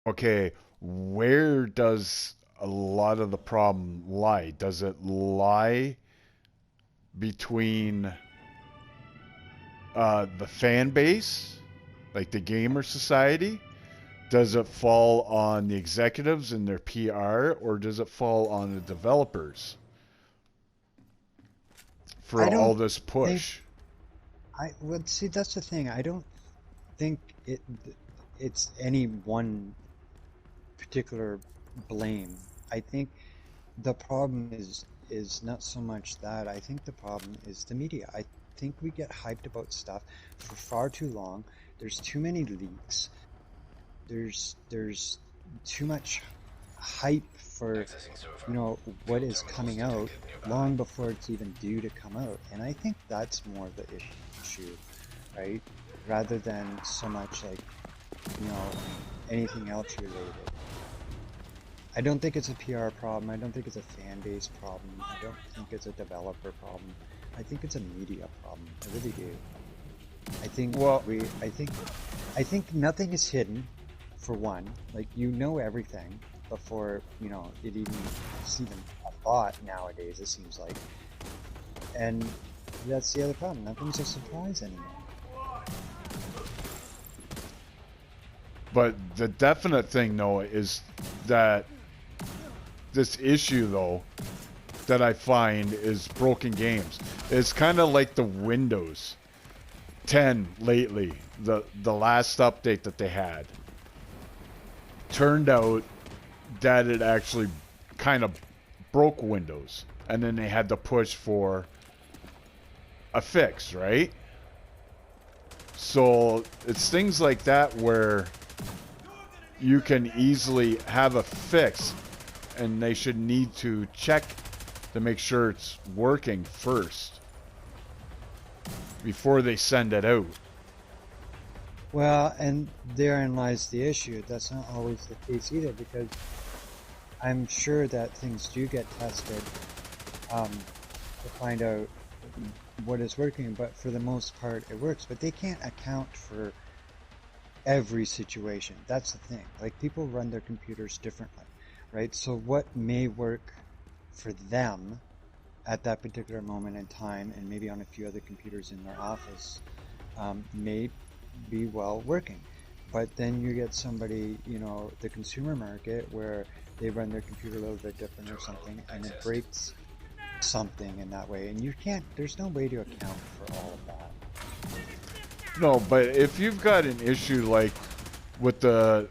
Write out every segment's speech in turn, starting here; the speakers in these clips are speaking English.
Okay, where does a lot of the problem lie? Does it lie between the fan base, like the gamer society? Does it fall on the executives and their PR, or does it fall on the developers for I all don't this think push? I would see that's the thing. I don't think it's any one particular blame. I think the problem is not so much that. I think the problem is the media. I think we get hyped about stuff for far too long. There's too many leaks. There's too much hype for, what is coming out long before it's even due to come out. And I think that's more the issue, right? Rather than so much like, you know, anything else related. I don't think it's a PR problem. I don't think it's a fan base problem. I don't think it's a developer problem. I think it's a media problem. I really do. I think Well, I think nothing is hidden, for one. Like you know everything before, it even it's even a thought nowadays, it seems like. And that's the other problem. Nothing's a surprise anymore. but the definite thing though is that this issue though that I find is broken games. It's kind of like the Windows 10 lately, the last update that they had. Turned out that it actually kind of broke Windows, and then they had to push for a fix, right? So it's things like that where you can easily have a fix, and they should need to check to make sure it's working first before they send it out. Well, and therein lies the issue. That's not always the case either, because I'm sure that things do get tested to find out what is working, but for the most part it works. But they can't account for every situation. That's the thing. Like people run their computers differently, right? So what may work for them at that particular moment in time, and maybe on a few other computers in their office, may be well working. But then you get somebody, the consumer market, where they run their computer a little bit different or something, and it breaks something in that way. And you can't, there's no way to account for all of that. No, but if you've got an issue like with the,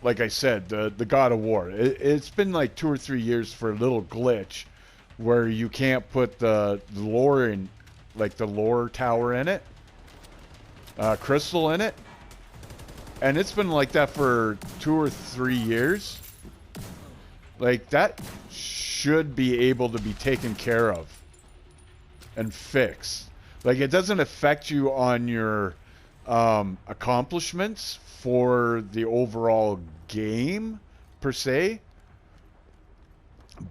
like I said, the God of War, it's been like 2 or 3 years for a little glitch where you can't put the lore in, like the lore tower in it, crystal in it, and it's been like that for 2 or 3 years. Like that should be able to be taken care of and fixed. Like it doesn't affect you on your accomplishments for the overall game per se,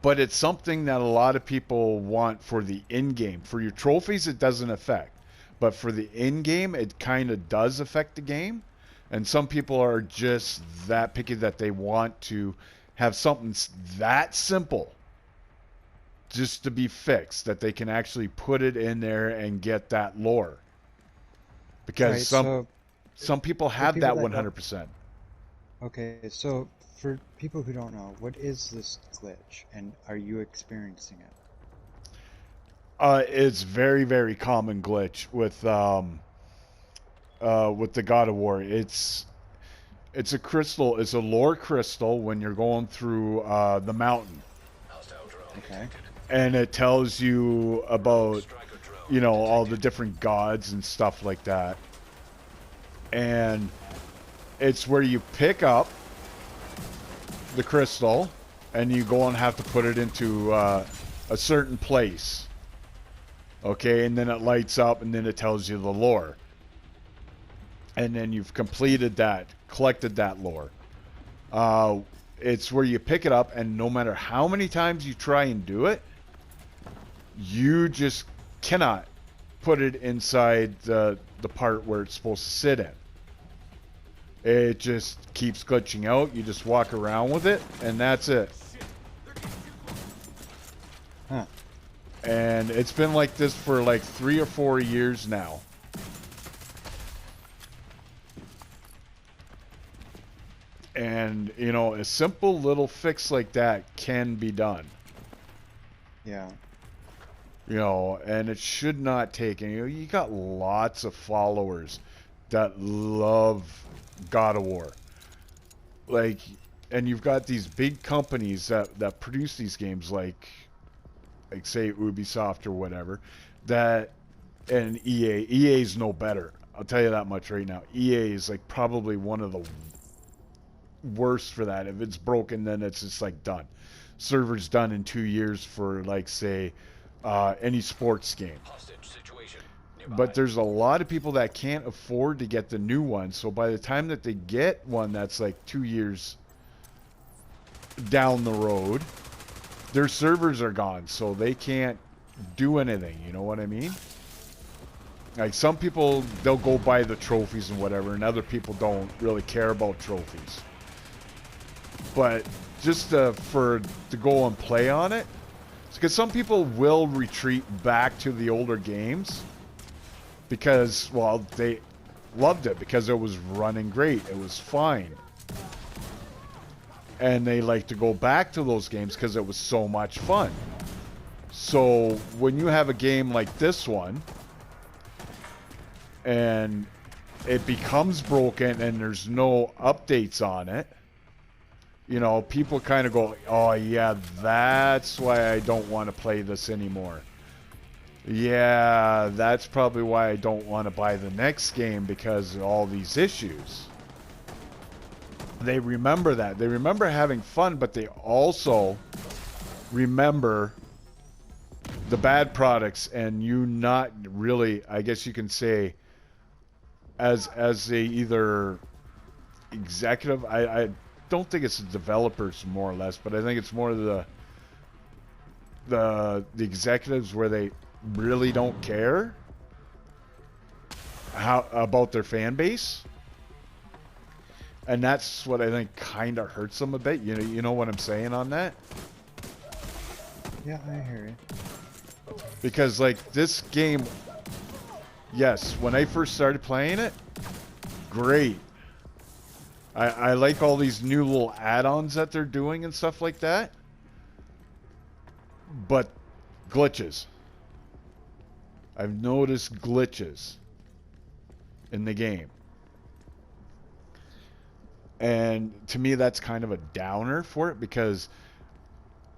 but it's something that a lot of people want for the in game. For your trophies, it doesn't affect, but for the in game, it kind of does affect the game. And some people are just that picky that they want to have something that simple just to be fixed that they can actually put it in there and get that lore because Right. some people For have people that that don't, 100%. okay, so for people who don't know, what is this glitch, and are you experiencing it? It's very common glitch with the God of War. It's a crystal. It's a lore crystal when you're going through the mountain, Okay. and it tells you about all the different gods and stuff like that. And it's where you pick up the crystal and you go and have to put it into a certain place. Okay, and then it lights up and then it tells you the lore. And then you've completed that, collected that lore. Uh, it's where you pick it up, and no matter how many times you try and do it, you just cannot put it inside the part where it's supposed to sit in. It just keeps glitching out. You just walk around with it, and that's it. Huh. And it's been like this for like 3 or 4 years now. And, you know, a simple little fix like that can be done. Yeah. You know, and it should not take any. You got lots of followers that love God of War. Like, and you've got these big companies that produce these games like say Ubisoft or whatever, that, and EA's no better. I'll tell you that much right now. EA is like probably one of the worst for that. If it's broken, then it's just like done. Server's done in 2 years for like say any sports game. But there's a lot of people that can't afford to get the new one, so by the time that they get one that's like 2 years down the road, their servers are gone, so they can't do anything. You know what I mean? Like, some people, they'll go buy the trophies and whatever, and other people don't really care about trophies. But just to go and play on it, because some people will retreat back to the older games because, well, they loved it because it was running great. It was fine. And they like to go back to those games because it was so much fun. So when you have a game like this one and it becomes broken and there's no updates on it, you know, people kind of go, oh yeah, that's why I don't want to play this anymore. Yeah, that's probably why I don't want to buy the next game, because of all these issues. They remember that. They remember having fun, but they also remember the bad products, and you not really, I guess you can say, as a either executive, I don't think it's the developers more or less, but I think it's more the executives where they really don't care about their fan base. And that's what I think kind of hurts them a bit. You know what I'm saying on that? Yeah, I hear you. Because like this game, yes, when I first started playing it, great. I like all these new little add-ons that they're doing and stuff like that. But glitches. I've noticed glitches in the game. And to me, that's kind of a downer for it, because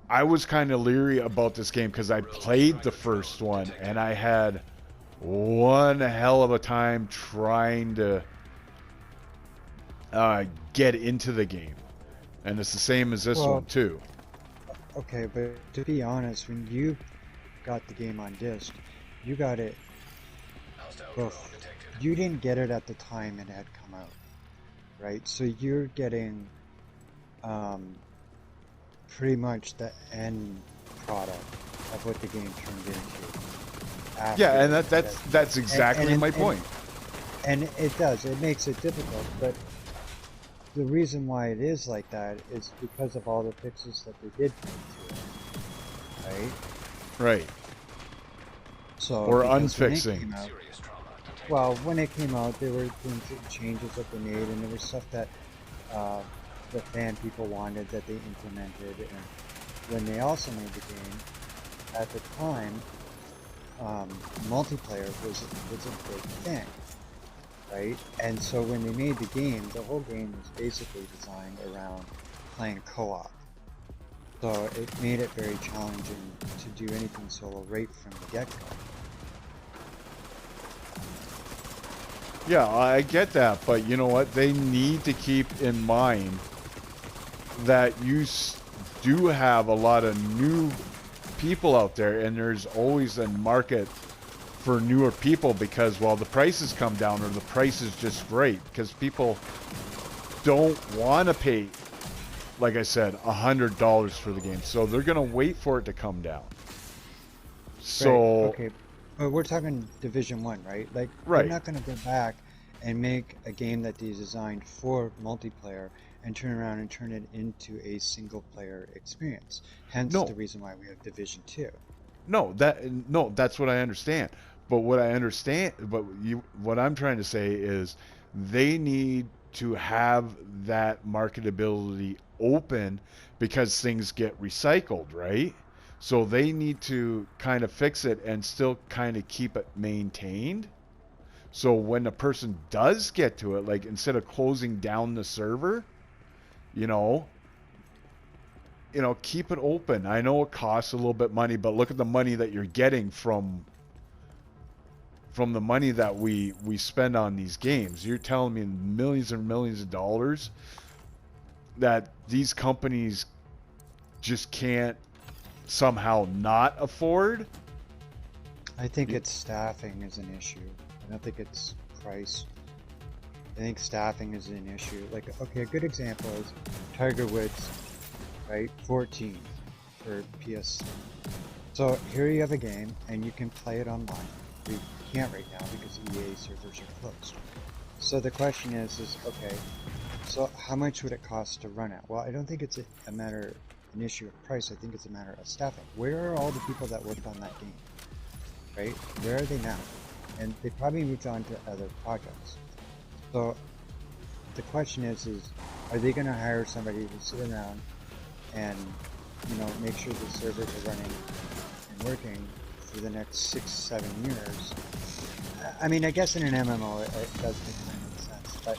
I was kind of leery about this game because I played the first one and I had one hell of a time trying to get into the game. And it's the same as this one too. Okay, but to be honest, when you got the game on disc, you got it. Well, you didn't get it at the time it had come out, right? So you're getting pretty much the end product of what the game turned into. Yeah, and that's exactly my point. And it does. It makes it difficult, but the reason why it is like that is because of all the fixes that they did to it, right? Right. So or unfixing. Well, when it came out, there were changes that they made, and there was stuff that the fan people wanted that they implemented. And when they also made the game, at the time, multiplayer was a big thing, right? And so when they made the game was basically designed around playing co-op. So it made it very challenging to do anything solo right from the get-go. Yeah, I get that, but you know what? They need to keep in mind that you do have a lot of new people out there, and there's always a market for newer people because, well, the prices come down or the price is just great, because people don't want to pay, like I said, $100 for the game, so they're gonna wait for it to come down. So right. Okay, but we're talking Division 1, right? Like, right. They're not going to go back and make a game that they designed for multiplayer and turn around and turn it into a single player experience. Hence the No, reason why we have Division 2. no, that's what I understand. But what I'm trying to say is they need to have that marketability open because things get recycled, right? So they need to kind of fix it and still kind of keep it maintained. So when a person does get to it, like instead of closing down the server, you know, keep it open. I know it costs a little bit money, but look at the money that you're getting from the money that we spend on these games. You're telling me millions and millions of dollars that these companies just can't somehow not afford? I think it's staffing is an issue. I don't think it's price. I think staffing is an issue. Like, okay, a good example is Tiger Woods, right? 14 for PS. So here you have a game, and you can play it online. You can't right now because EA servers are closed. So the question is okay, so how much would it cost to run it? Well, I don't think it's an issue of price. I think it's a matter of staffing. Where are all the people that worked on that game? Right? Where are they now? And they probably moved on to other projects. So the question is are they going to hire somebody to sit around and, make sure the servers are running and working for the next 6-7 years? I mean, I guess in an MMO it does make sense, but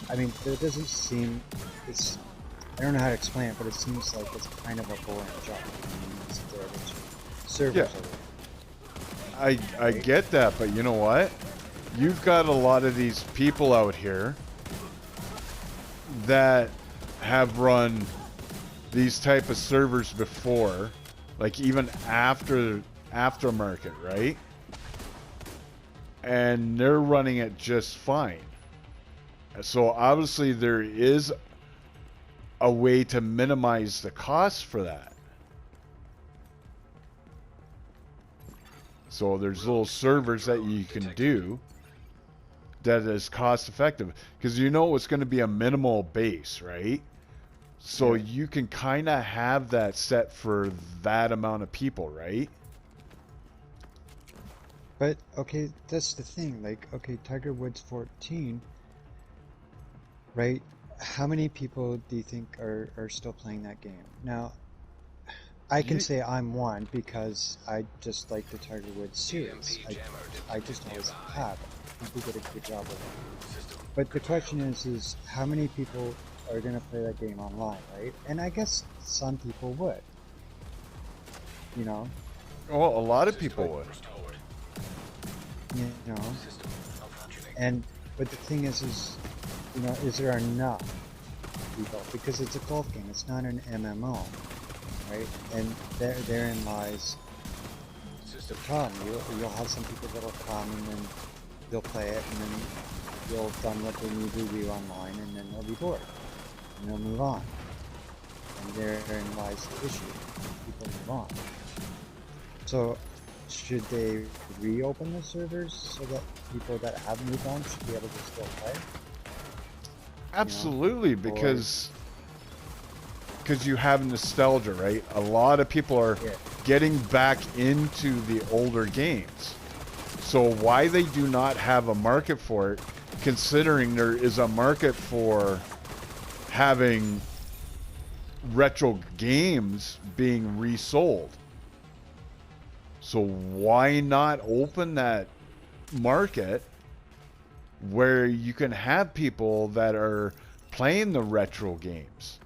I mean, there doesn't seem, I don't know how to explain it, but it seems like it's kind of a boring job. I mean, it's there with servers Yeah. over there. I get that, but you know what? You've got a lot of these people out here that have run these type of servers before, like even aftermarket, right? And they're running it just fine. So obviously there is a way to minimize the cost for that. So there's little servers that you can do that is cost effective because it's going to be a minimal base, right? So Yeah. you can kind of have that set for that amount of people, right? But okay, that's the thing. Like, okay, Tiger Woods 14, right? How many people do you think are still playing that game? Now, I can say I'm one because I just like the Tiger Woods series. I just always have. I think we did a good job with it. But the question is how many people are going to play that game online, right? And I guess some people would. Well, a lot of people would. But the thing is is there enough people? Because it's a golf game, it's not an MMO, right? And therein lies the problem. You'll have some people that'll come and then they'll play it and then they'll have done what they need to do online and then they'll be bored and they'll move on. And therein lies the issue. People move on. So should they reopen the servers so that people that have moved on should be able to still play? Absolutely, because you have nostalgia, right? A lot of people are getting back into the older games. So why they do not have a market for it, considering there is a market for having retro games being resold. So why not open that market where you can have people that are playing the retro games?